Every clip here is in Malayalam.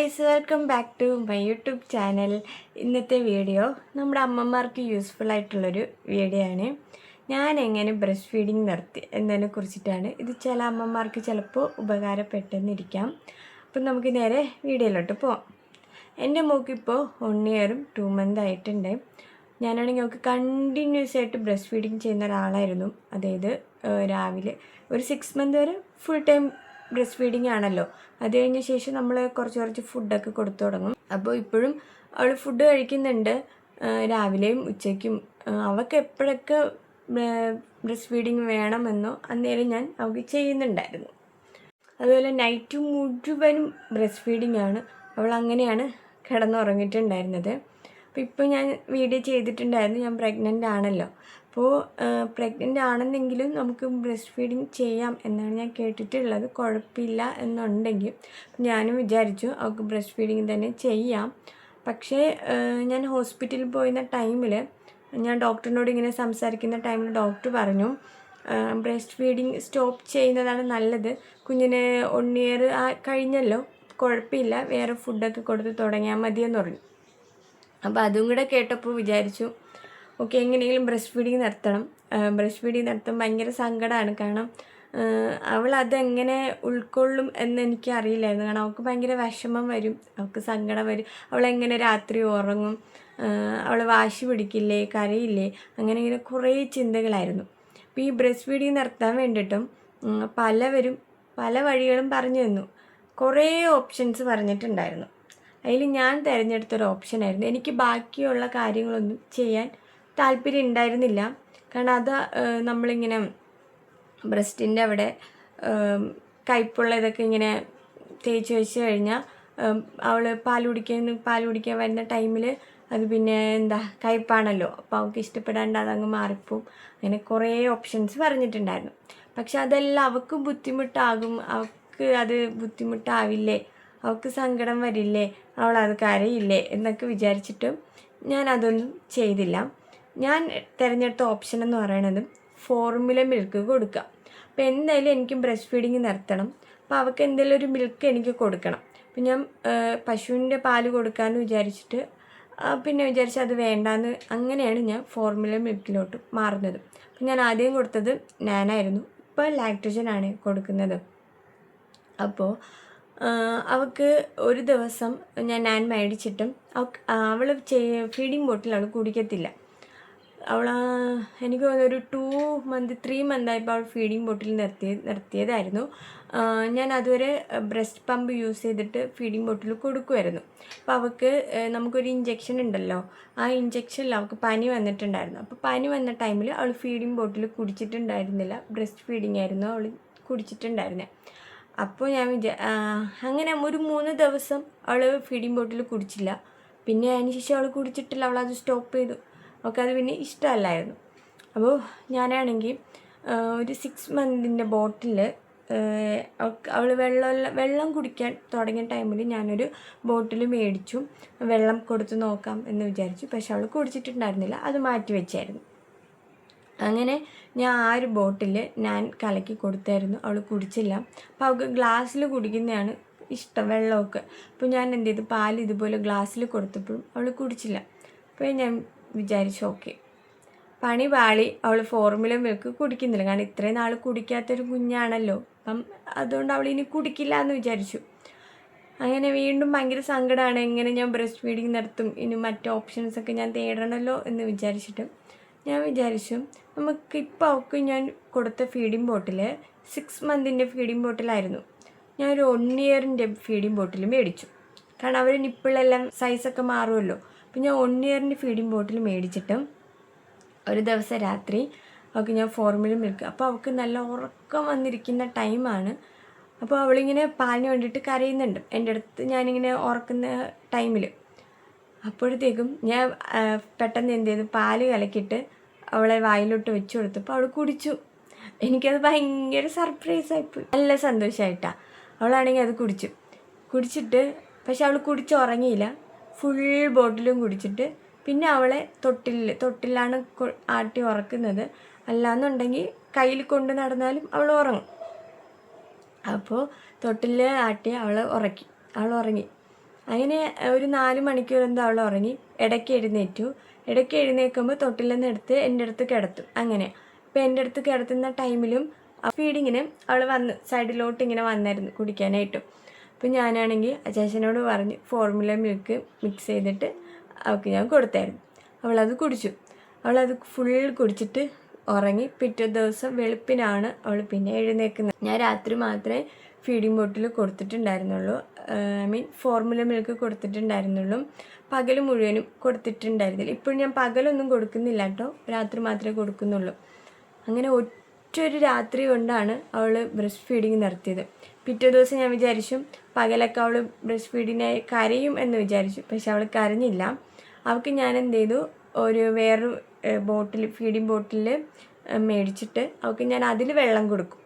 Guys, welcome back to my YouTube channel. ഇന്നത്തെ വീഡിയോ നമ്മുടെ അമ്മമാർക്ക് യൂസ്ഫുൾ ആയിട്ടുള്ളൊരു വീഡിയോ ആണ്. ഞാൻ എങ്ങനെ ബ്രസ്റ്റ് ഫീഡിങ് നിർത്തി എന്നതിനെ കുറിച്ചിട്ടാണ്. ഇത് ചില അമ്മമാർക്ക് ചിലപ്പോൾ ഉപകാരപ്പെട്ടെന്നിരിക്കാം. അപ്പം നമുക്ക് നേരെ വീഡിയോയിലോട്ട് പോവാം. എൻ്റെ മോക്കിപ്പോൾ 1 ഇയറും 2 മന്ത് ആയിട്ടുണ്ട്. ഞാനാണെങ്കിൽ അവൾക്ക് കണ്ടിന്യൂസ് ആയിട്ട് ബ്രസ്റ്റ് ഫീഡിങ് ചെയ്യുന്ന ഒരാളായിരുന്നു. അതായത് രാവിലെ ഒരു 6 മന്ത് വരെ ഫുൾ ടൈം ബ്രസ്റ്റ് ഫീഡിങ് ആണല്ലോ. അത് കഴിഞ്ഞ ശേഷം നമ്മൾ കുറച്ച് ഫുഡൊക്കെ കൊടുത്തു തുടങ്ങും. അപ്പോൾ ഇപ്പോഴും അവൾ ഫുഡ് കഴിക്കുന്നുണ്ട്, രാവിലെയും ഉച്ചയ്ക്കും. അവൾക്ക് എപ്പോഴൊക്കെ ബ്രസ്റ്റ് ഫീഡിങ് വേണമെന്നോ അന്നേരം ഞാൻ അവൾക്ക് ചെയ്യുന്നുണ്ടായിരുന്നു. അതുപോലെ നൈറ്റ് മുഴുവനും ബ്രസ്റ്റ് ഫീഡിങ് ആണ്. അവൾ അങ്ങനെയാണ് കിടന്നുറങ്ങിയിട്ടുണ്ടായിരുന്നത്. അപ്പോൾ ഇപ്പോൾ ഞാൻ വീഡിയോ ചെയ്തിട്ടുണ്ടായിരുന്നു, ഞാൻ പ്രഗ്നൻ്റ് ആണല്ലോ. അപ്പോൾ പ്രഗ്നൻ്റ് ആണെന്നെങ്കിലും നമുക്ക് ബ്രസ്റ്റ് ഫീഡിങ് ചെയ്യാം എന്നാണ് ഞാൻ കേട്ടിട്ടുള്ളത്. കുഴപ്പമില്ല എന്നുണ്ടെങ്കിൽ ഞാനും വിചാരിച്ചു അവൾക്ക് ബ്രസ്റ്റ് ഫീഡിങ് തന്നെ ചെയ്യാം. പക്ഷേ ഞാൻ ഹോസ്പിറ്റലിൽ പോയിരുന്ന ടൈമിൽ ഞാൻ ഡോക്ടറിനോട് ഇങ്ങനെ സംസാരിക്കുന്ന ടൈമിൽ ഡോക്ടർ പറഞ്ഞു, ബ്രസ്റ്റ് ഫീഡിങ് സ്റ്റോപ്പ് ചെയ്യുന്നതാണ് നല്ലത്. കുഞ്ഞിന് 1 ഇയർ കഴിഞ്ഞല്ലോ, കുഴപ്പമില്ല, വേറെ ഫുഡൊക്കെ കൊടുത്ത് തുടങ്ങിയാൽ മതിയെന്ന് പറഞ്ഞു. അപ്പോൾ അതും കൂടെ കേട്ടപ്പോൾ വിചാരിച്ചു, ഓക്കെ, എങ്ങനെയെങ്കിലും ബ്രസ്റ്റ് ഫീഡിങ് നിർത്തണം. ബ്രസ്റ്റ് ഫീഡിങ് നിർത്താൻ ഭയങ്കര സങ്കടമാണ്. കാരണം അവൾ അതെങ്ങനെ ഉൾക്കൊള്ളും എന്ന് എനിക്ക് അറിയില്ലായിരുന്നു. കാരണം അവൾക്ക് ഭയങ്കര വിഷമം വരും, അവൾക്ക് സങ്കടം വരും. അവളെങ്ങനെ രാത്രി ഉറങ്ങും, അവൾ വാശി പിടിക്കില്ലേ, കരയില്ലേ, അങ്ങനെ ഇങ്ങനെ കുറേ ചിന്തകളായിരുന്നു. അപ്പോൾ ഈ ബ്രസ്റ്റ് ഫീഡിങ് നിർത്താൻ വേണ്ടിയിട്ടും പലവരും പല വഴികളും പറഞ്ഞു തന്നു. കുറേ ഓപ്ഷൻസ് പറഞ്ഞിട്ടുണ്ടായിരുന്നു. അതിൽ ഞാൻ തിരഞ്ഞെടുത്തൊരു ഓപ്ഷനായിരുന്നു. എനിക്ക് ബാക്കിയുള്ള കാര്യങ്ങളൊന്നും ചെയ്യാൻ താല്പര്യം ഉണ്ടായിരുന്നില്ല. കാരണം അത് നമ്മളിങ്ങനെ ബ്രസ്റ്റിൻ്റെ അവിടെ കയ്പുള്ള ഇതൊക്കെ ഇങ്ങനെ തേച്ച് വെച്ച് കഴിഞ്ഞാൽ അവൾ പാൽ കുടിക്കാൻ വരുന്ന ടൈമിൽ അത് പിന്നെ കയ്പാണല്ലോ. അപ്പോൾ അവൾക്ക് ഇഷ്ടപ്പെടാണ്ട് അതങ്ങ് മാറിപ്പോവും. അങ്ങനെ കുറേ ഓപ്ഷൻസ് പറഞ്ഞിട്ടുണ്ടായിരുന്നു. പക്ഷെ അതെല്ലാം അവൾക്ക് ബുദ്ധിമുട്ടാകും, അവൾക്ക് അത് ബുദ്ധിമുട്ടാവില്ലേ, അവൾക്ക് സങ്കടം വരില്ലേ, അവളത് കരയില്ലേ എന്നൊക്കെ വിചാരിച്ചിട്ട് ഞാൻ അതൊന്നും ചെയ്തില്ല. ഞാൻ തിരഞ്ഞെടുത്ത ഓപ്ഷൻ എന്ന് പറയുന്നത് ഫോർമുല മിൽക്ക് കൊടുക്കുക. അപ്പോൾ എന്തായാലും എനിക്ക് ബ്രസ്റ്റ് ഫീഡിങ് നിർത്തണം. അപ്പോൾ അവൾക്ക് എന്തെങ്കിലും ഒരു മിൽക്ക് എനിക്ക് കൊടുക്കണം. അപ്പം ഞാൻ പശുവിൻ്റെ പാല് കൊടുക്കാമെന്ന് വിചാരിച്ചിട്ട് പിന്നെ വിചാരിച്ച് അത് വേണ്ടാന്ന്, അങ്ങനെയാണ് ഞാൻ ഫോർമുല മിൽക്കിലോട്ട് മാറുന്നത്. അപ്പം ഞാൻ ആദ്യം കൊടുത്തത് നാനായിരുന്നു. ഇപ്പോൾ ലാക്ടോജനാണ് കൊടുക്കുന്നത്. അപ്പോൾ അവൾക്ക് ഒരു ദിവസം ഞാൻ മേടിച്ചിട്ടും അവൾ ഫീഡിങ് ബോട്ടിൽ അവൾ കുടിക്കത്തില്ല. എനിക്ക് തോന്നുന്നു ഒരു 3 മന്തായപ്പോൾ അവൾ ഫീഡിങ് ബോട്ടിൽ നിർത്തിയതായിരുന്നു. ഞാൻ അതുവരെ ബ്രസ്റ്റ് പമ്പ് യൂസ് ചെയ്തിട്ട് ഫീഡിങ് ബോട്ടിൽ കൊടുക്കുമായിരുന്നു. അപ്പോൾ അവൾക്ക് നമുക്കൊരു ഇഞ്ചെക്ഷൻ ഉണ്ടല്ലോ, ആ ഇഞ്ചെക്ഷനിൽ അവൾക്ക് പനി വന്നിട്ടുണ്ടായിരുന്നു. അപ്പോൾ പനി വന്ന ടൈമിൽ അവൾ ഫീഡിങ് ബോട്ടിൽ കുടിച്ചിട്ടുണ്ടായിരുന്നില്ല. ബ്രസ്റ്റ് ഫീഡിങ് ആയിരുന്നു അവൾ കുടിച്ചിട്ടുണ്ടായിരുന്നത്. അപ്പോൾ ഞാൻ അങ്ങനെ ഒരു 3 ദിവസം അവൾ ഫീഡിങ് ബോട്ടിൽ കുടിച്ചില്ല. പിന്നെ അതിന് ശേഷം അവൾ കുടിച്ചിട്ടില്ല, അവളത് സ്റ്റോപ്പ് ചെയ്തു. അവൾക്ക് അത് പിന്നെ ഇഷ്ടമല്ലായിരുന്നു. അപ്പോൾ ഞാനാണെങ്കിൽ ഒരു 6 മന്തിൻ്റെ ബോട്ടിൽ അവൾ വെള്ളം കുടിക്കാൻ തുടങ്ങിയ ടൈമിൽ ഞാനൊരു ബോട്ടിൽ മേടിച്ചു, വെള്ളം കൊടുത്ത് നോക്കാം എന്ന് വിചാരിച്ചു. പക്ഷെ അവൾ കുടിച്ചിട്ടുണ്ടായിരുന്നില്ല, അത് മാറ്റി വെച്ചായിരുന്നു. അങ്ങനെ ഞാൻ ആ ഒരു ബോട്ടിൽ ഞാൻ കലക്കി കൊടുത്തായിരുന്നു, അവൾ കുടിച്ചില്ല. അപ്പോൾ അവൾക്ക് ഗ്ലാസ്സിൽ കുടിക്കുന്നതാണ് ഇഷ്ടം, വെള്ളമൊക്കെ. അപ്പോൾ ഞാൻ എന്ത് ചെയ്തു, പാൽ ഇതുപോലെ ഗ്ലാസ്സിൽ കൊടുത്തപ്പോഴും അവൾ കുടിച്ചില്ല. അപ്പോൾ ഞാൻ വിചാരിച്ചു, ഓക്കെ, പണി പാളി, അവൾ ഫോർമുല മിൽക്ക് കുടിക്കുന്നില്ല. കാരണം ഇത്രയും നാൾ കുടിക്കാത്തൊരു കുഞ്ഞാണല്ലോ, അപ്പം അതുകൊണ്ട് അവൾ ഇനി കുടിക്കില്ല എന്ന് വിചാരിച്ചു. അങ്ങനെ വീണ്ടും ഭയങ്കര സങ്കടമാണ്, എങ്ങനെ ഞാൻ ബ്രസ്റ്റ് ഫീഡിങ് നിർത്തും, ഇനി മറ്റ് ഓപ്ഷൻസൊക്കെ ഞാൻ തേടണമല്ലോ എന്ന് വിചാരിച്ചിട്ട് ഞാൻ വിചാരിച്ചു, നമുക്കിപ്പോൾ അവൾക്ക് ഞാൻ കൊടുത്ത ഫീഡിങ് ബോട്ടിൽ 6 മന്തിൻ്റെ ഫീഡിങ് ബോട്ടിലായിരുന്നു. ഞാനൊരു 1 ഇയറിൻ്റെ ഫീഡിങ് ബോട്ടിൽ മേടിച്ചു. കാരണം അവർ നിപ്പിളെല്ലാം സൈസൊക്കെ മാറുമല്ലോ. അപ്പോൾ ഞാൻ 1 ഇയറിൻ്റെ ഫീഡിങ് ബോട്ടിൽ മേടിച്ചിട്ട് ഒരു ദിവസം രാത്രി അവൾക്ക് ഞാൻ ഫോർമുല മിൽക്ക്, അപ്പോൾ അവൾക്ക് നല്ല ഉറക്കം വന്നിരിക്കുന്ന ടൈമാണ്. അപ്പോൾ അവളിങ്ങനെ പാലിന് വേണ്ടിയിട്ട് കരയുന്നുണ്ട് എൻ്റെ അടുത്ത്, ഞാനിങ്ങനെ ഉറക്കുന്ന ടൈമിൽ. അപ്പോഴത്തേക്കും ഞാൻ പെട്ടെന്ന് എന്ത് ചെയ്തു, പാല് കലക്കിയിട്ട് അവളെ വായിലോട്ട് വെച്ച് കൊടുത്തപ്പോൾ അവൾ കുടിച്ചു. എനിക്കത് ഭയങ്കര സർപ്രൈസായിപ്പോയി, നല്ല സന്തോഷമായിട്ടാണ്. അവളാണെങ്കിൽ അത് കുടിച്ചിട്ട് പക്ഷെ അവൾ കുടിച്ചുറങ്ങിയില്ല, ഫുൾ ബോട്ടിലും കുടിച്ചിട്ട് പിന്നെ അവളെ തൊട്ടിലാണ് ആട്ടി ഉറക്കുന്നത്. അല്ലാന്നുണ്ടെങ്കിൽ കയ്യിൽ കൊണ്ട് നടന്നാലും അവൾ ഉറങ്ങും. അപ്പോൾ തൊട്ടിൽ ആട്ടി അവൾ ഉറങ്ങി. അങ്ങനെ ഒരു 4 മണിക്കൂർ എന്തോ അവൾ ഉറങ്ങി. ഇടയ്ക്ക് എഴുന്നേൽക്കുമ്പോൾ തൊട്ടിൽ നിന്ന് എടുത്ത് എൻ്റെ അടുത്ത് കിടത്തും. അങ്ങനെ അപ്പോൾ എൻ്റെ അടുത്ത് കിടത്തുന്ന ടൈമിലും ഫീഡിങ്ങിന് അവൾ വന്ന് സൈഡിലോട്ട് ഇങ്ങനെ വന്നായിരുന്നു കുടിക്കാനായിട്ടും. അപ്പോൾ ഞാനാണെങ്കിൽ അച്ചാച്ചനോട് പറഞ്ഞ് ഫോർമുല മിൽക്ക് മിക്സ് ചെയ്തിട്ട് അവൾക്ക് ഞാൻ കൊടുത്തായിരുന്നു. അവളത് കുടിച്ചു. അവളത് ഫുൾ കുടിച്ചിട്ട് ഉറങ്ങി. പിറ്റേ ദിവസം വെളുപ്പിനാണ് അവൾ പിന്നെ എഴുന്നേൽക്കുന്നത്. ഞാൻ രാത്രി മാത്രമേ ഫീഡിങ് ബോട്ടിൽ കൊടുത്തിട്ടുണ്ടായിരുന്നുള്ളൂ. ഫോർമുല മിൽക്ക് കൊടുത്തിട്ടുണ്ടായിരുന്നുള്ളൂ. പകൽ മുഴുവനും കൊടുത്തിട്ടുണ്ടായിരുന്നില്ല. ഇപ്പോഴും ഞാൻ പകലൊന്നും കൊടുക്കുന്നില്ല കേട്ടോ, രാത്രി മാത്രമേ കൊടുക്കുന്നുള്ളൂ. അങ്ങനെ ഒറ്റൊരു രാത്രി കൊണ്ടാണ് അവൾ ബ്രസ്റ്റ് ഫീഡിങ് നിർത്തിയത്. പിറ്റേ ദിവസം ഞാൻ വിചാരിച്ചു പകലൊക്കെ അവൾ ബ്രസ്റ്റ് ഫീഡിനായി കരയും എന്ന് വിചാരിച്ചു. പക്ഷെ അവൾ കരഞ്ഞില്ല. അവൾക്ക് ഞാൻ എന്ത് ചെയ്തു, വേറൊരു ഫീഡിങ് ബോട്ടിൽ മേടിച്ചിട്ട് അവൾക്ക് ഞാൻ അതിൽ വെള്ളം കൊടുക്കും.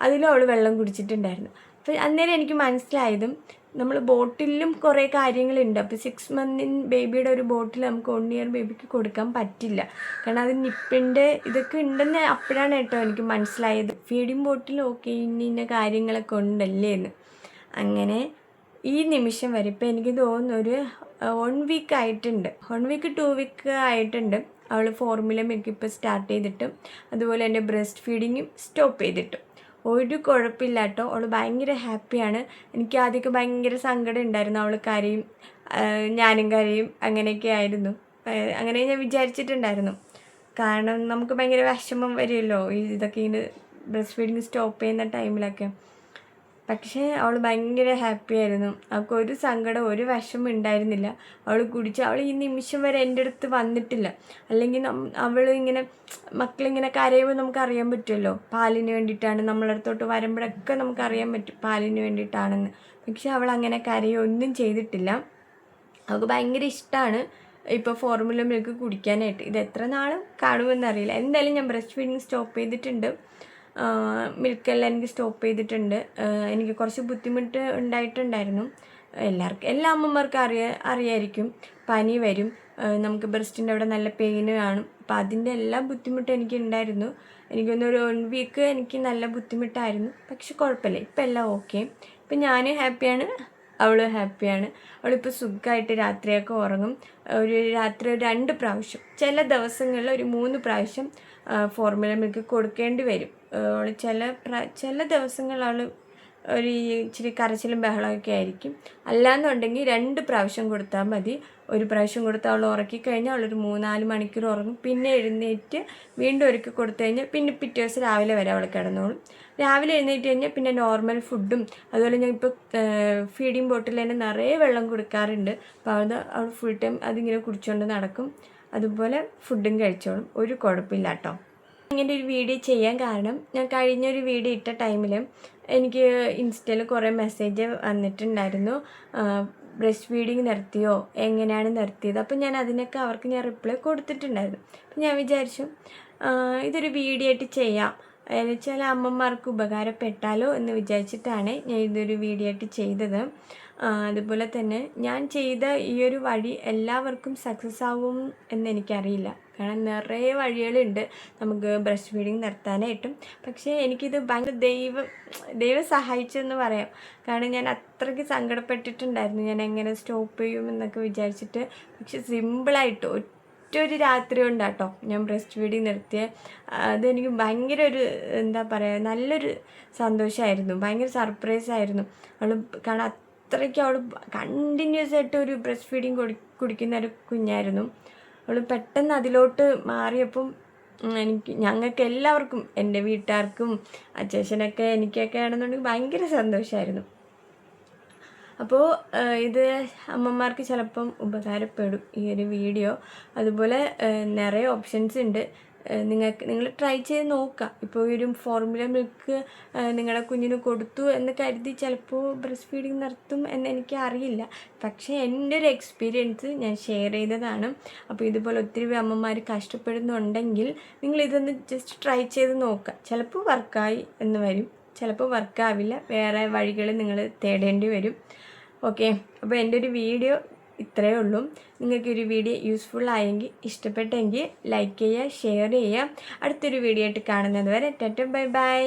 അതിലും അവൾ വെള്ളം കുടിച്ചിട്ടുണ്ടായിരുന്നു. അപ്പോൾ അന്നേരം എനിക്ക് മനസ്സിലായതും നമ്മൾ ബോട്ടിലും കുറേ കാര്യങ്ങളുണ്ട്. അപ്പോൾ 6 മന്തിൻ ബേബിയുടെ ഒരു ബോട്ടിൽ നമുക്ക് 1 ഇയർ ബേബിക്ക് കൊടുക്കാൻ പറ്റില്ല. കാരണം അത് നിപ്പിൻ്റെ ഇതൊക്കെ ഉണ്ടെന്ന് അപ്പോഴാണ് കേട്ടോ എനിക്ക് മനസ്സിലായത്. ഫീഡിങ് ബോട്ടിൽ ഓക്കെ ഇന്ന കാര്യങ്ങളൊക്കെ ഉണ്ടല്ലേ എന്ന്. അങ്ങനെ ഈ നിമിഷം വരെ ഇപ്പോൾ എനിക്ക് തോന്നുന്നു ഒരു 1 വീക്ക് ആയിട്ടുണ്ട്. 1 വീക്ക് 2 വീക്ക് ആയിട്ടുണ്ട് അവൾ ഫോർമുല മിൽക്ക് ഇപ്പോൾ സ്റ്റാർട്ട് ചെയ്തിട്ടും അതുപോലെ എൻ്റെ ബ്രസ്റ്റ് ഫീഡിങ്ങും സ്റ്റോപ്പ് ചെയ്തിട്ടും. ഒരു കുഴപ്പമില്ല കേട്ടോ. അവൾ ഭയങ്കര ഹാപ്പിയാണ്. എനിക്ക് ആദ്യമൊക്കെ ഭയങ്കര സങ്കടം ഉണ്ടായിരുന്നു. അവൾ കരയും, ഞാനും കരയും, അങ്ങനെയൊക്കെ ആയിരുന്നു. അങ്ങനെ ഞാൻ വിചാരിച്ചിട്ടുണ്ടായിരുന്നു. കാരണം നമുക്ക് ഭയങ്കര വിഷമം വരുമല്ലോ ഇതൊക്കെ ഇങ്ങനെ ബ്രസ്റ്റ് ഫീഡിങ് സ്റ്റോപ്പ് ചെയ്യുന്ന ടൈമിലൊക്കെ. പക്ഷേ അവൾ ഭയങ്കര ഹാപ്പി ആയിരുന്നു. അവൾക്ക് ഒരു സങ്കടം ഒരു വിഷമം ഉണ്ടായിരുന്നില്ല. അവൾ കുടിച്ച് അവൾ ഈ നിമിഷം വരെ എൻ്റെ അടുത്ത് വന്നിട്ടില്ല. അല്ലെങ്കിൽ അവൾ ഇങ്ങനെ മക്കളിങ്ങനെ കരയുമ്പോൾ നമുക്കറിയാൻ പറ്റുമല്ലോ പാലിന് വേണ്ടിയിട്ടാണ്, നമ്മളടുത്തോട്ട് വരുമ്പോഴൊക്കെ നമുക്കറിയാൻ പറ്റും പാലിന് വേണ്ടിയിട്ടാണെന്ന്. പക്ഷെ അവൾ അങ്ങനെ കരയൊന്നും ചെയ്തിട്ടില്ല. അവൾക്ക് ഭയങ്കര ഇഷ്ടമാണ് ഇപ്പോൾ ഫോർമുല മിൽക്ക് കുടിക്കാനായിട്ട്. ഇത് എത്ര നാളും കാണുമെന്നറിയില്ല. എന്തായാലും ഞാൻ ബ്രസ്റ്റ് ഫീഡിങ് സ്റ്റോപ്പ് ചെയ്തിട്ടുണ്ട്. മിൽക്കെല്ലാം എനിക്ക് സ്റ്റോപ്പ് ചെയ്തിട്ടുണ്ട്. എനിക്ക് കുറച്ച് ബുദ്ധിമുട്ട് ഉണ്ടായിട്ടുണ്ടായിരുന്നു. എല്ലാ അമ്മമാർക്കും അറിയായിരിക്കും. പനി വരും, നമുക്ക് ബ്രസ്റ്റിൻ്റെ അവിടെ നല്ല പെയിന് കാണും. അപ്പോൾ അതിൻ്റെ എല്ലാ ബുദ്ധിമുട്ടും എനിക്ക് ഉണ്ടായിരുന്നു. എനിക്കൊന്നൊരു 1 വീക്ക് എനിക്ക് നല്ല ബുദ്ധിമുട്ടായിരുന്നു. പക്ഷെ കുഴപ്പമില്ല, ഇപ്പം എല്ലാം ഓക്കെ. ഇപ്പം ഞാൻ ഹാപ്പിയാണ്, അവൾ ഹാപ്പിയാണ്. അവളിപ്പോൾ സുഖമായിട്ട് രാത്രിയൊക്കെ ഉറങ്ങും. രാത്രി 2 പ്രാവശ്യം, ചില ദിവസങ്ങളിൽ ഒരു 3 പ്രാവശ്യം ഫോർമുല മിൽക്ക് കൊടുക്കേണ്ടി വരും. ചില ദിവസങ്ങളിൽ അവൾ ഇച്ചിരി കരച്ചിലും ബഹളമൊക്കെ ആയിരിക്കും. അല്ലാന്നുണ്ടെങ്കിൽ 2 പ്രാവശ്യം കൊടുത്താൽ മതി. 1 പ്രാവശ്യം കൊടുത്താൽ അവൾ ഉറക്കിക്കഴിഞ്ഞാൽ അവളൊരു 3-4 മണിക്കൂർ ഉറങ്ങും. പിന്നെ എഴുന്നേറ്റ് വീണ്ടും ഒരുക്കി കൊടുത്തു കഴിഞ്ഞാൽ പിന്നെ പിറ്റേ ദിവസം രാവിലെ വരെ അവൾ കിടന്നോളും. രാവിലെ എഴുന്നേറ്റ് കഴിഞ്ഞാൽ പിന്നെ നോർമൽ ഫുഡും അതുപോലെ ഞാൻ ഇപ്പോൾ ഫീഡിങ് ബോട്ടിൽ തന്നെ നിറയെ വെള്ളം കൊടുക്കാറുണ്ട്. അപ്പോൾ അവൾ ഫുൾ ടൈം അതിങ്ങനെ കുടിച്ചുകൊണ്ട് നടക്കും. അതുപോലെ ഫുഡും കഴിച്ചോളും, ഒരു കുഴപ്പമില്ല കേട്ടോ. ഇങ്ങനെ ഒരു വീഡിയോ ചെയ്യാൻ കാരണം ഞാൻ കഴിഞ്ഞൊരു വീഡിയോ ഇട്ട ടൈമിൽ എനിക്ക് ഇൻസ്റ്റയിൽ കുറേ മെസ്സേജ് വന്നിട്ടുണ്ടായിരുന്നു. ബ്രസ്റ്റ് ഫീഡിങ് നിർത്തിയോ, എങ്ങനെയാണ് നിർത്തിയത്? അപ്പോൾ ഞാൻ അതിനൊക്കെ അവർക്ക് ഞാൻ റിപ്ലൈ കൊടുത്തിട്ടുണ്ടായിരുന്നു. അപ്പം ഞാൻ വിചാരിച്ചു ഇതൊരു വീഡിയോ ആയിട്ട് ചെയ്യാം, ചില അമ്മമാർക്ക് ഉപകാരപ്പെട്ടാലോ എന്ന് വിചാരിച്ചിട്ടാണ് ഞാൻ ഇതൊരു വീഡിയോ ആയിട്ട് ചെയ്തത്. അതുപോലെ തന്നെ ഞാൻ ചെയ്ത ഈ ഒരു വഴി എല്ലാവർക്കും സക്സസ് ആവും എന്നെനിക്കറിയില്ല. കാരണം നിറയെ വഴികളുണ്ട് നമുക്ക് ബ്രസ്റ്റ് ഫീഡിങ് നിർത്താനായിട്ടും. പക്ഷേ എനിക്കിത് ഭയങ്കര ദൈവം സഹായിച്ചെന്ന് പറയാം. കാരണം ഞാൻ അത്രയ്ക്ക് സങ്കടപ്പെട്ടിട്ടുണ്ടായിരുന്നു, ഞാൻ എങ്ങനെ സ്റ്റോപ്പ് ചെയ്യുമെന്നൊക്കെ വിചാരിച്ചിട്ട്. പക്ഷെ സിമ്പിളായിട്ട് ഒറ്റൊരു രാത്രി കൊണ്ടാട്ടോ ഞാൻ ബ്രസ്റ്റ് ഫീഡിങ് നിർത്തിയത്. അതെനിക്ക് ഭയങ്കര ഒരു എന്താ പറയുക, നല്ലൊരു സന്തോഷമായിരുന്നു, ഭയങ്കര സർപ്രൈസായിരുന്നു. കാരണം അത്രയ്ക്ക് അവൾ കണ്ടിന്യൂസ് ആയിട്ട് ഒരു ബ്രസ്റ്റ് ഫീഡിങ് കുടിക്കുന്ന ഒരു കുഞ്ഞായിരുന്നു. അവൾ പെട്ടെന്ന് അതിലോട്ട് മാറിയപ്പം ഞങ്ങൾക്ക് എല്ലാവർക്കും, എൻ്റെ വീട്ടുകാർക്കും അച്ഛനൊക്കെ എനിക്കൊക്കെ ആണെന്നുണ്ടെങ്കിൽ ഭയങ്കര സന്തോഷമായിരുന്നു. അപ്പോൾ ഇത് അമ്മമാർക്ക് ചിലപ്പം ഉപകാരപ്പെടും ഈ ഒരു വീഡിയോ. അതുപോലെ നിറയെ ഓപ്ഷൻസ് ഉണ്ട്, നിങ്ങൾ ട്രൈ ചെയ്ത് നോക്കുക. ഇപ്പോൾ ഒരു ഫോർമുല മിൽക്ക് നിങ്ങളുടെ കുഞ്ഞിന് കൊടുത്തു എന്ന് കരുതി ചിലപ്പോൾ ബ്രസ്റ്റ് ഫീഡിങ് നിർത്തും എന്ന് എനിക്ക് അറിയില്ല. പക്ഷേ എൻ്റെ ഒരു എക്സ്പീരിയൻസ് ഞാൻ ഷെയർ ചെയ്തതാണ്. അപ്പോൾ ഇതുപോലെ ഒത്തിരി അമ്മമാർ കഷ്ടപ്പെടുന്നുണ്ടെങ്കിൽ നിങ്ങളിതൊന്ന് ജസ്റ്റ് ട്രൈ ചെയ്ത് നോക്കുക. ചിലപ്പോൾ വർക്കായി എന്ന് വരും, ചിലപ്പോൾ വർക്കാവില്ല, വേറെ വഴികൾ നിങ്ങൾ തേടേണ്ടി വരും. ഓക്കെ, അപ്പോൾ എൻ്റെ ഒരു വീഡിയോ ഇത്രയേ ഉള്ളൂ. നിങ്ങൾക്കൊരു വീഡിയോ യൂസ്ഫുൾ ആയെങ്കിൽ, ഇഷ്ടപ്പെട്ടെങ്കിൽ ലൈക്ക് ചെയ്യുക, ഷെയർ ചെയ്യുക. അടുത്തൊരു വീഡിയോ ആയിട്ട് കാണുന്നത് വരെ ടാറ്റ ബൈ ബൈ.